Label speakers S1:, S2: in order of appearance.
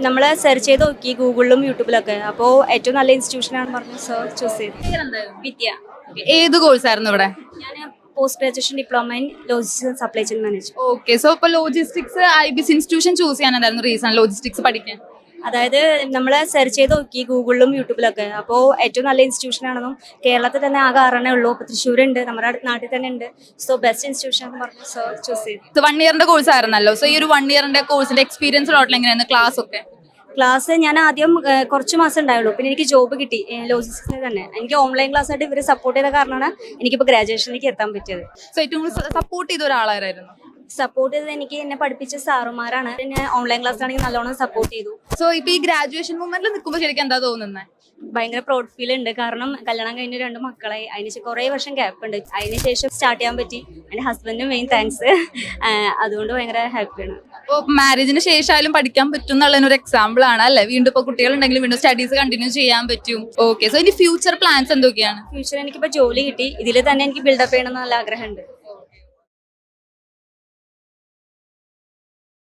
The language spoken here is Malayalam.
S1: നമ്മൾ സെർച്ച് ചെയ്ത് നോക്കി ഗൂഗിളിലും യൂട്യൂബിലൊക്കെ. അപ്പോൾ ഏറ്റവും നല്ല ഇൻസ്റ്റിറ്റ്യൂഷൻ ആണെന്ന് പറഞ്ഞ് ചൂസ് ചെയ്തു. വിദ്യ.
S2: ഏത് കോഴ്സ് ആയിരുന്നു ഇവിടെ?
S1: ഞാൻ post graduation diploma in logistics and supply chain management.
S2: Okay, so ഇപ്പൊ ലോജിസ്റ്റിക്സ് IBC ഇൻസ്റ്റിറ്റ്യൂഷൻ ചൂസ് ചെയ്യാൻ എന്തായിരുന്നു റീസൺ ലോജിസ്റ്റിക്സ് പഠിക്കാൻ?
S1: അതായത് നമ്മൾ സെർച്ച് ചെയ്ത് നോക്കി ഗൂഗിളിലും യൂട്യൂബിലൊക്കെ. അപ്പോൾ ഏറ്റവും നല്ല ഇൻസ്റ്റിറ്റ്യൂഷൻ ആണെന്നും കേരളത്തിൽ തന്നെ ആകെ 6 ഉള്ളൂ. അപ്പോൾ തൃശ്ശൂരുണ്ട്, നമ്മുടെ നാട്ടിൽ തന്നെ ഉണ്ട്. സോ ബെസ്റ്റ് ഇൻസ്റ്റിറ്റ്യൂഷൻ എന്ന് പറഞ്ഞ് ചൂസ് ചെയ്തു.
S2: 1 ഇയറിന്റെ കോഴ്സ് ആയിരുന്നല്ലോ. സോ ഈ ഒരു 1 ഇയറിന്റെ കോഴ്സിന്റെ എക്സ്പീരിയൻസ് ടോട്ടൽ എങ്ങനെയായിരുന്നു? ക്ലാസ് ഒക്കെ?
S1: ക്ലാസ് ഞാൻ ആദ്യം കുറച്ച് മാസം ഉണ്ടായുള്ളൂ. പിന്നെ എനിക്ക് ജോബ് കിട്ടി ലോജിസ്റ്റിക്സിന് തന്നെ. എനിക്ക് ഓൺലൈൻ ക്ലാസ് ആയിട്ട് ഇവർ സപ്പോർട്ട് ചെയ്ത കാരണമാണ് എനിക്കിപ്പോൾ ഗ്രാജുവേഷനിലേക്ക് എത്താൻ പറ്റിയത്.
S2: സോ ഏറ്റവും കൂടുതൽ സപ്പോർട്ട് ചെയ്ത ഒരാളായിരുന്നു?
S1: സപ്പോർട്ട് ചെയ്തത് എനിക്ക് എന്നെ പഠിപ്പിച്ച സാറുമാരാണ്. പിന്നെ ഓൺലൈൻ ക്ലാസ് ആണെങ്കിൽ നല്ലോണം സപ്പോർട്ട് ചെയ്തു.
S2: സോ ഇപ്പൊ ഈ ഗ്രാജുവേഷൻ മൂമെന്റിൽ നിൽക്കുമ്പോൾ ശരിക്കും എന്താ തോന്നുന്നത്?
S1: ഭയങ്കര പ്രൗഡ് ഫീൽ ഉണ്ട്. കാരണം കല്യാണം കഴിഞ്ഞ് 2 മക്കളായി. അതിന് കുറേ വർഷം ഗ്യാപ്പ് ഉണ്ട്. അതിന് ശേഷം സ്റ്റാർട്ട് ചെയ്യാൻ പറ്റി. എൻ്റെ ഹസ്ബൻഡിനും മെയിൻ താങ്ക്സ്. അതുകൊണ്ട് ഭയങ്കര ഹാപ്പിയാണ്.
S2: അപ്പോൾ മാരേജിന് ശേഷമായാലും പഠിക്കാൻ പറ്റും എന്നുള്ളതിനൊരു എക്സാമ്പിൾ ആണ് അല്ലേ? വീണ്ടും ഇപ്പോൾ കുട്ടികളുണ്ടെങ്കിലും വീണ്ടും സ്റ്റഡീസ് കണ്ടിന്യൂ ചെയ്യാൻ പറ്റും. ഓക്കെ, സോ ഇനി ഫ്യൂച്ചർ പ്ലാൻസ് എന്തൊക്കെയാണ്?
S1: ഫ്യൂച്ചർ എനിക്കിപ്പോൾ ജോലി കിട്ടി. ഇതിൽ തന്നെ എനിക്ക് ബിൽഡപ്പ് ചെയ്യണം എന്നുള്ള ആഗ്രഹമുണ്ട്.